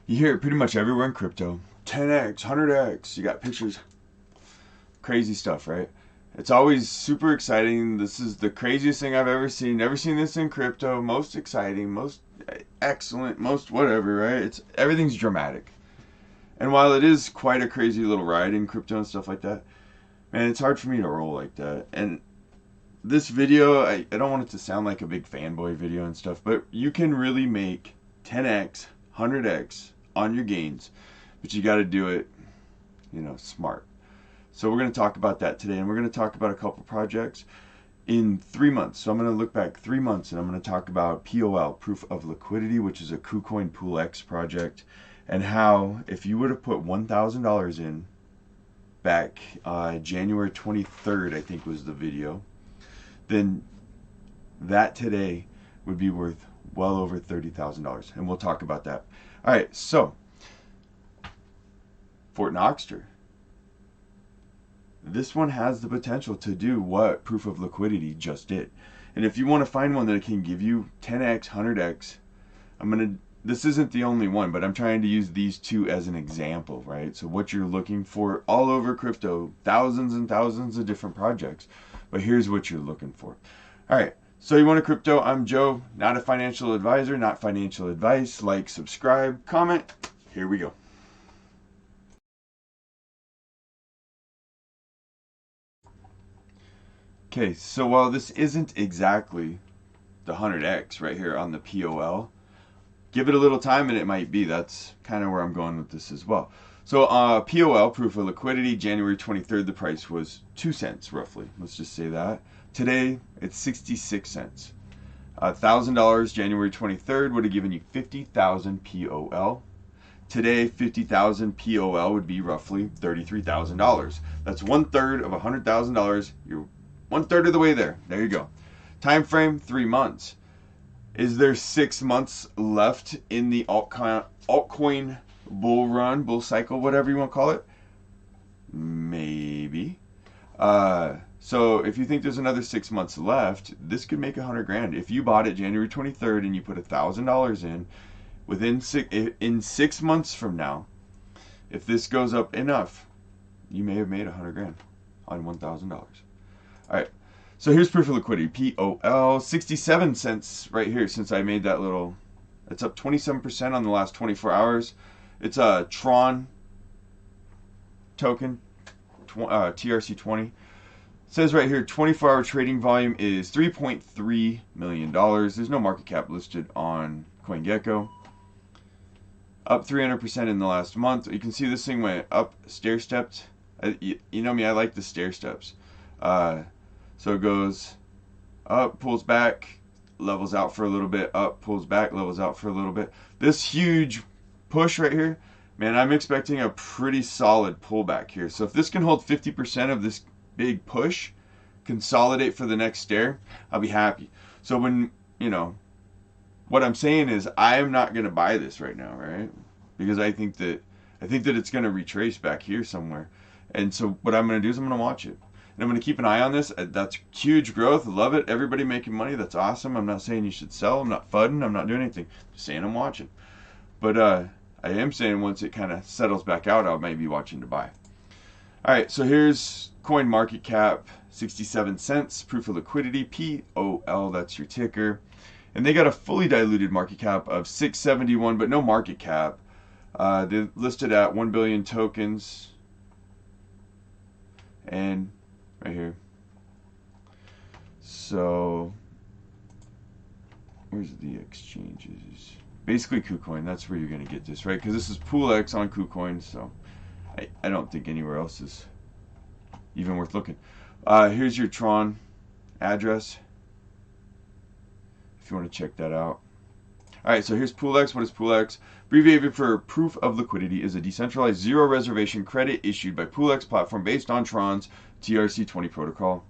You hear it pretty much everywhere in crypto. 10x, 100x. You got pictures. Crazy stuff, right? It's always super exciting. This is the craziest thing I've ever seen. Never seen this in crypto. Most exciting, most excellent, most whatever, right? Everything's dramatic. And while it is quite a crazy little ride in crypto and stuff like that, man, it's hard for me to roll like that. And this video, I don't want it to sound like a big fanboy video and stuff, but you can really make 10x, 100x on your gains, but you got to do it, smart. So we're going to talk about that today, and we're going to talk about a couple projects in 3 months. So I'm going to look back 3 months, and I'm going to talk about POL, Proof of Liquidity, which is a KuCoin Pool X project, and how if you would have put $1,000 in back January 23rd, I think was the video, then that today would be worth well over $30,000, and we'll talk about that. All right, so Fortknoxster. This one has the potential to do what Proof of Liquidity just did. And if you want to find one that can give you 10x, 100x, this isn't the only one, but I'm trying to use these two as an example, right? So what you're looking for all over crypto, thousands and thousands of different projects, but here's what you're looking for. All right, so you want a crypto? I'm Joe, not a financial advisor, not financial advice. Like, subscribe, comment. Here we go. Okay, so while this isn't exactly the 100x right here on the POL, give it a little time and it might be. That's kind of where I'm going with this as well. So POL, Proof of Liquidity, January 23rd, the price was 2 cents roughly. Let's just say that. Today, it's 66 cents. $1,000 January 23rd would have given you 50,000 POL. Today, 50,000 POL would be roughly $33,000. That's 1/3 of $100,000. You're 1/3 of the way there. There you go. Time frame, 3 months. Is there 6 months left in the altcoin bull run, bull cycle, whatever you want to call it? Maybe. So if you think there's another 6 months left, this could make 100 grand. If you bought it January 23rd and you put $1,000 in, in 6 months from now, if this goes up enough, you may have made 100 grand on $1,000. All right, so here's Proof of Liquidity, POL, 67 cents right here since I made that little, it's up 27% on the last 24 hours. It's a Tron token, TRC20. It says right here, 24-hour trading volume is $3.3 million. There's no market cap listed on CoinGecko. Up 300% in the last month. You can see this thing went up, stair-stepped. You know me, I like the stair-steps. So it goes up, pulls back, levels out for a little bit, up, pulls back, levels out for a little bit. This huge push right here, man, I'm expecting a pretty solid pullback here. So if this can hold 50% of this big push, consolidate for the next stair, I'll be happy. So when, what I'm saying is I am not going to buy this right now, right? Because I think that it's going to retrace back here somewhere. And so what I'm going to do is I'm going to watch it. And I'm going to keep an eye on this. That's huge growth. Love it. Everybody making money. That's awesome. I'm not saying you should sell. I'm not fudding. I'm not doing anything. Just saying I'm watching. But I am saying once it kind of settles back out, I might be watching to buy. All right, so here's coin market cap, 67 cents. Proof of Liquidity, POL, that's your ticker. And they got a fully diluted market cap of 671, but no market cap. They're listed at 1 billion tokens. And right here. So, where's the exchanges? Basically KuCoin, that's where you're going to get this, right? Because this is Pool X on KuCoin, so I don't think anywhere else is even worth looking. Here's your Tron address, if you want to check that out. All right, so here's Pool X. What is Pool X? Abbreviated for Proof of Liquidity, is a decentralized zero reservation credit issued by Pool X platform based on Tron's TRC20 protocol.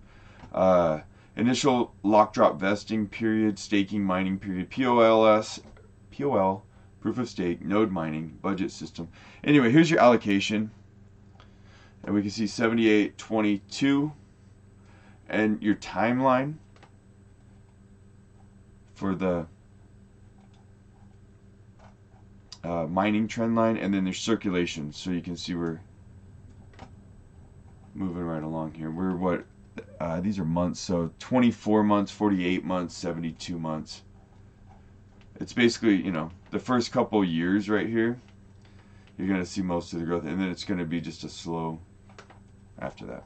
Initial lock drop vesting period, staking mining period, POL, proof of stake, node mining, budget system. Anyway, here's your allocation. And we can see 78.22. And your timeline for the mining trend line, and then there's circulation. So you can see we're moving right along here. We're what? These are months, so 24 months, 48 months, 72 months. It's basically, you know, the first couple years right here, you're going to see most of the growth, and then it's going to be just a slow after that.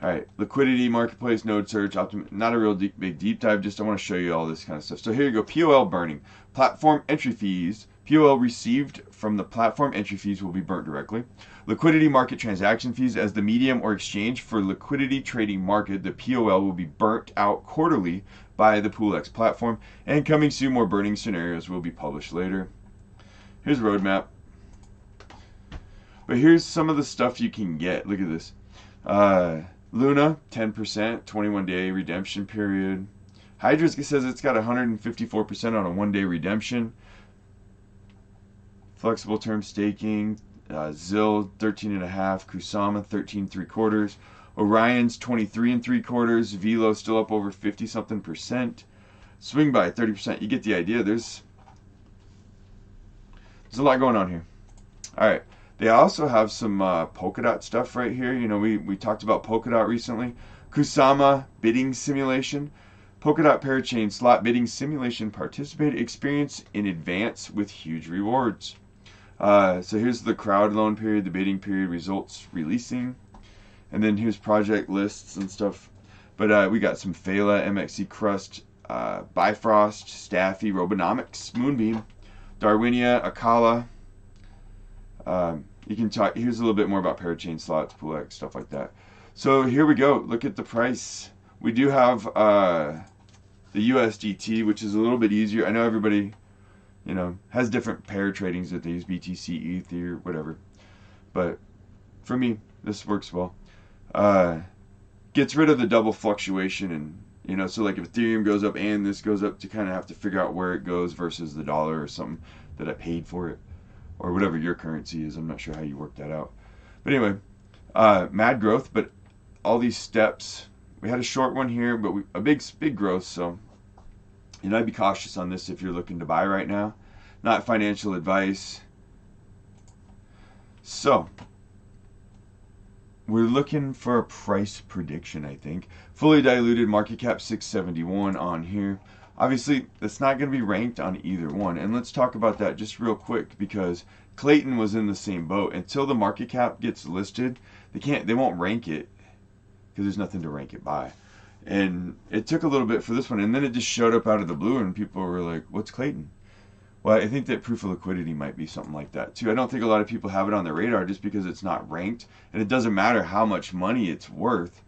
All right, liquidity, marketplace, node search, not a real big deep dive, just I want to show you all this kind of stuff. So here you go, POL burning. Platform entry fees, POL received from the platform entry fees will be burnt directly. Liquidity market transaction fees, as the medium or exchange for liquidity trading market, the POL will be burnt out quarterly by the PoolX platform, and coming soon, more burning scenarios will be published later. Here's a roadmap. But here's some of the stuff you can get. Look at this. Luna, 10%, 21-day redemption period. Hydra says it's got 154% on a one-day redemption. Flexible term staking. Zill, 13.5. Kusama, 13.75. Orion's 23.75. Velo still up over 50-something%. Swing by 30%. You get the idea. There's a lot going on here. All right. They also have some Polkadot stuff right here. You know, we talked about Polkadot recently. Kusama bidding simulation. Polkadot parachain slot bidding simulation. Participate experience in advance with huge rewards. So here's the crowd loan period, the bidding period, results releasing. And then here's project lists and stuff. But we got some Phala, MXC Crust, Bifrost, Staffy, Robonomics, Moonbeam, Darwinia, Akala. You can talk. Here's a little bit more about parachain slots, PoolX, stuff like that. So here we go. Look at the price. We do have the USDT, which is a little bit easier. I know everybody, you know, has different pair tradings that they use, BTC, Ether, whatever. But for me, this works well. Gets rid of the double fluctuation, and you know, so like if Ethereum goes up and this goes up, to kind of have to figure out where it goes versus the dollar or something that I paid for it, or whatever your currency is. I'm not sure how you work that out. But anyway, mad growth, but all these steps. We had a short one here, but a big growth. So, you know, I'd be cautious on this if you're looking to buy right now. Not financial advice. So, we're looking for a price prediction, I think. Fully diluted market cap 671 on here. Obviously, it's not going to be ranked on either one. And let's talk about that just real quick, because Clayton was in the same boat. Until the market cap gets listed, they won't rank it, because there's nothing to rank it by. And it took a little bit for this one, and then it just showed up out of the blue, and people were like, what's Clayton? Well, I think that proof of liquidity might be something like that too. I don't think a lot of people have it on their radar just because it's not ranked, and it doesn't matter how much money it's worth.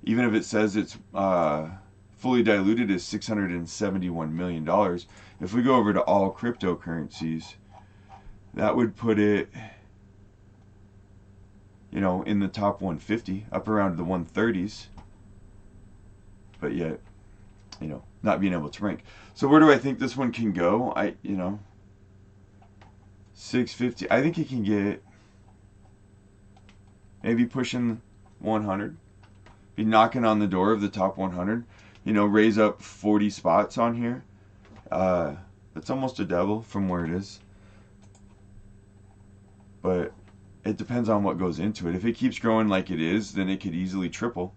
Even if it says it's fully diluted is $671 million. If we go over to all cryptocurrencies, that would put it, you know, in the top 150, up around the 130s. But yet, you know, not being able to rank. So where do I think this one can go? You know, 650. I think it can get maybe pushing 100. Be knocking on the door of the top 100. You know, raise up 40 spots on here. That's almost a double from where it is. But it depends on what goes into it. If it keeps growing like it is, then it could easily triple.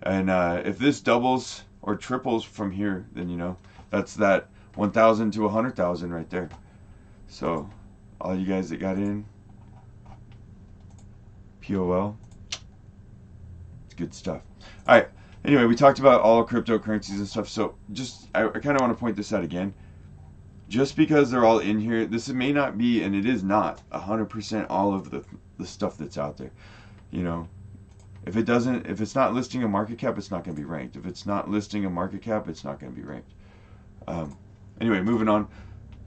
And if this doubles or triples from here, then, you know, that's that 1,000 to 100,000 right there. So all you guys that got in, POL, it's good stuff. All right. Anyway, we talked about all cryptocurrencies and stuff. So just, I kind of want to point this out again. Just because they're all in here, this may not be, and it is not 100% all of the stuff that's out there. You know, if it's not listing a market cap, it's not going to be ranked. If it's not listing a market cap, it's not going to be ranked. Anyway, moving on.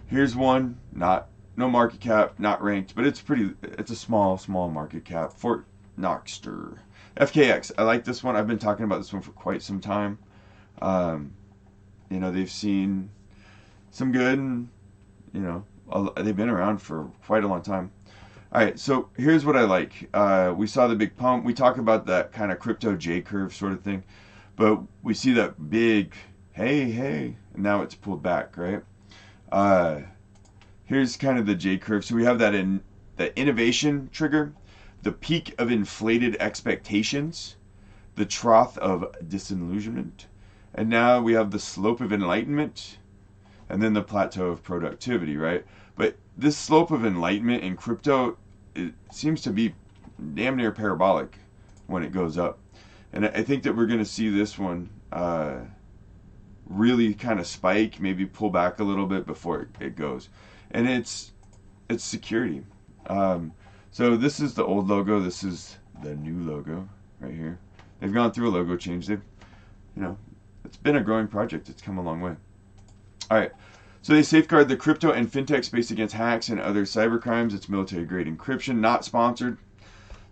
Here's one, no market cap, not ranked, but it's a small market cap. Fortknoxster. FKX. I like this one. I've been talking about this one for quite some time. You know, they've seen some good, and, you know, they've been around for quite a long time. All right, so here's what I like. We saw the big pump. We talk about that kind of crypto J-curve sort of thing, but we see that big, hey, and now it's pulled back, right? here's kind of the J curve. So we have that innovation trigger, the peak of inflated expectations, the trough of disillusionment, and now we have the slope of enlightenment, and then the plateau of productivity, right? But this slope of enlightenment in crypto, it seems to be damn near parabolic when it goes up. And I think that we're going to see this one really kind of spike, maybe pull back a little bit before it goes. And it's security. So this is the old logo. This is the new logo right here. They've gone through a logo change. They've, it's been a growing project. It's come a long way. All right. So they safeguard the crypto and fintech space against hacks and other cyber crimes. It's military-grade encryption, not sponsored.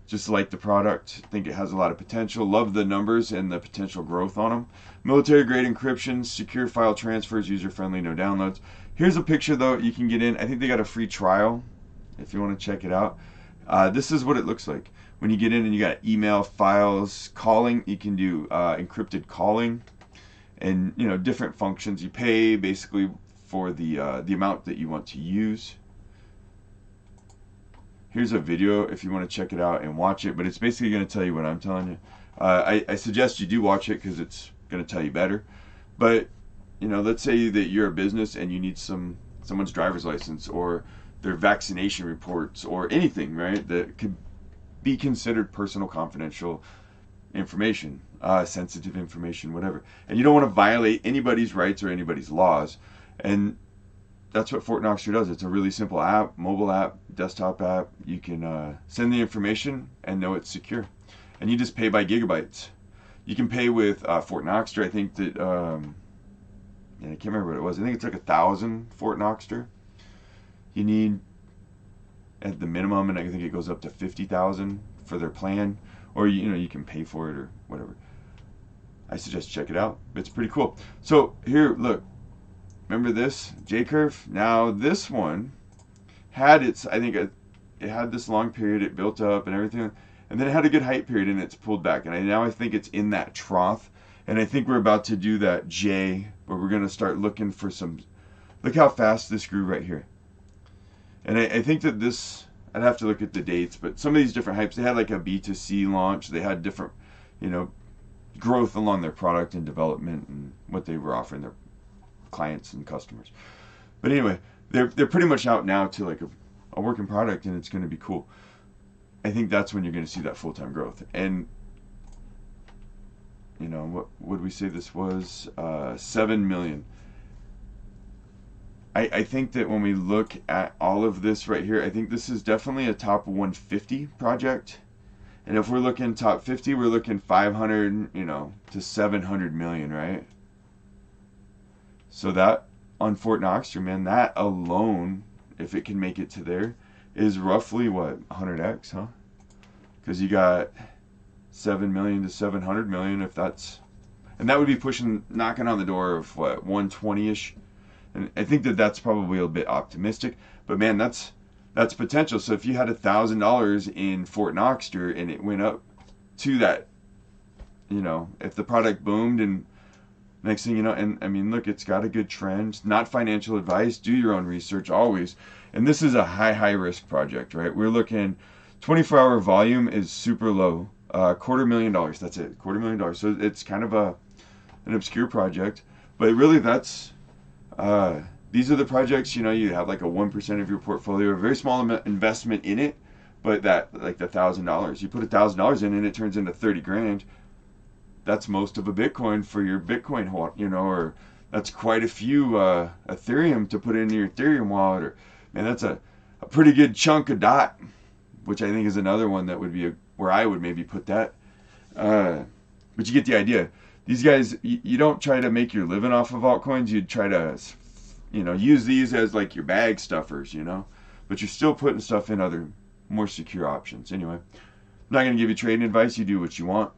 Just like the product, think it has a lot of potential. Love the numbers and the potential growth on them. Military-grade encryption, secure file transfers, user-friendly, no downloads. Here's a picture, though, you can get in. I think they got a free trial if you want to check it out. This is what it looks like. When you get in and you got email, files, calling, you can do encrypted calling and, different functions. You pay, basically, for the amount that you want to use. Here's a video if you want to check it out and watch it, but it's basically going to tell you what I'm telling you. I suggest you do watch it because it's going to tell you better. But, let's say that you're a business and you need someone's driver's license or their vaccination reports or anything, right, that could be considered personal confidential information, sensitive information, whatever. And you don't want to violate anybody's rights or anybody's laws. And that's what Fortknoxster does. It's a really simple app, mobile app, desktop app. You can send the information and know it's secure. And you just pay by gigabytes. You can pay with Fortknoxster. I think that, I can't remember what it was. I think it's like 1,000 Fortknoxster. You need at the minimum, and I think it goes up to 50,000 for their plan. Or, you can pay for it or whatever. I suggest check it out. It's pretty cool. So here, look. Remember this J-curve? Now this one had its, I think it had this long period, it built up and everything, and then it had a good height period and it's pulled back. And now I think it's in that trough. And I think we're about to do that J where we're going to start looking for some, look how fast this grew right here. And I think that this, I'd have to look at the dates, but some of these different hypes, they had like a B2C launch, they had different, growth along their product and development and what they were offering their clients and customers. But anyway, they're pretty much out now to like a working product, and it's going to be cool. I think that's when you're going to see that full-time growth. And what would we say this was? 7 million. I think that when we look at all of this right here, I think this is definitely a top 150 project. And if we're looking top 50, we're looking 500, to 700 million, right? So that on Fortknoxster, man, that alone, if it can make it to there, is roughly what, 100x, huh? Because you got 7 million to 700 million, if that's, and that would be knocking on the door of what, 120-ish. And I think that that's probably a bit optimistic, but man, that's potential. So if you had $1,000 in Fortknoxster and it went up to that, if the product boomed and next thing you know, and I mean, look, it's got a good trend. Not financial advice. Do your own research always. And this is a high risk project, right? We're looking 24-hour volume is super low. $250,000. That's it. $250,000. So it's kind of an obscure project, but really that's these are the projects. You have like a 1% of your portfolio, a very small investment in it, but that like the $1,000. You put $1,000 in and it turns into 30 grand. That's most of a Bitcoin for your Bitcoin, or that's quite a few Ethereum to put in your Ethereum wallet. Or man, that's a pretty good chunk of DOT, which I think is another one that would be where I would maybe put that. But you get the idea. These guys, you don't try to make your living off of altcoins. You try to, use these as like your bag stuffers, but you're still putting stuff in other more secure options. Anyway, I'm not going to give you trading advice. You do what you want.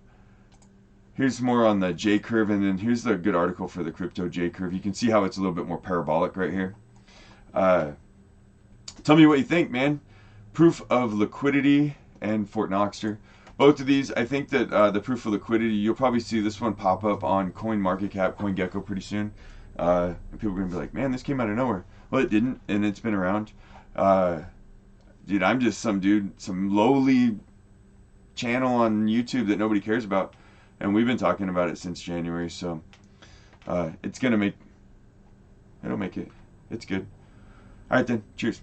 Here's more on the J curve, and then here's the good article for the crypto J curve. You can see how it's a little bit more parabolic right here. Tell me what you think, man. Proof of liquidity and Fortknoxster. Both of these, I think that the proof of liquidity, you'll probably see this one pop up on CoinMarketCap, CoinGecko pretty soon. And people are going to be like, man, this came out of nowhere. Well, it didn't, and it's been around. Dude, I'm just some dude, some lowly channel on YouTube that nobody cares about, and we've been talking about it since January. So it'll make it. It's good. All right then. Cheers.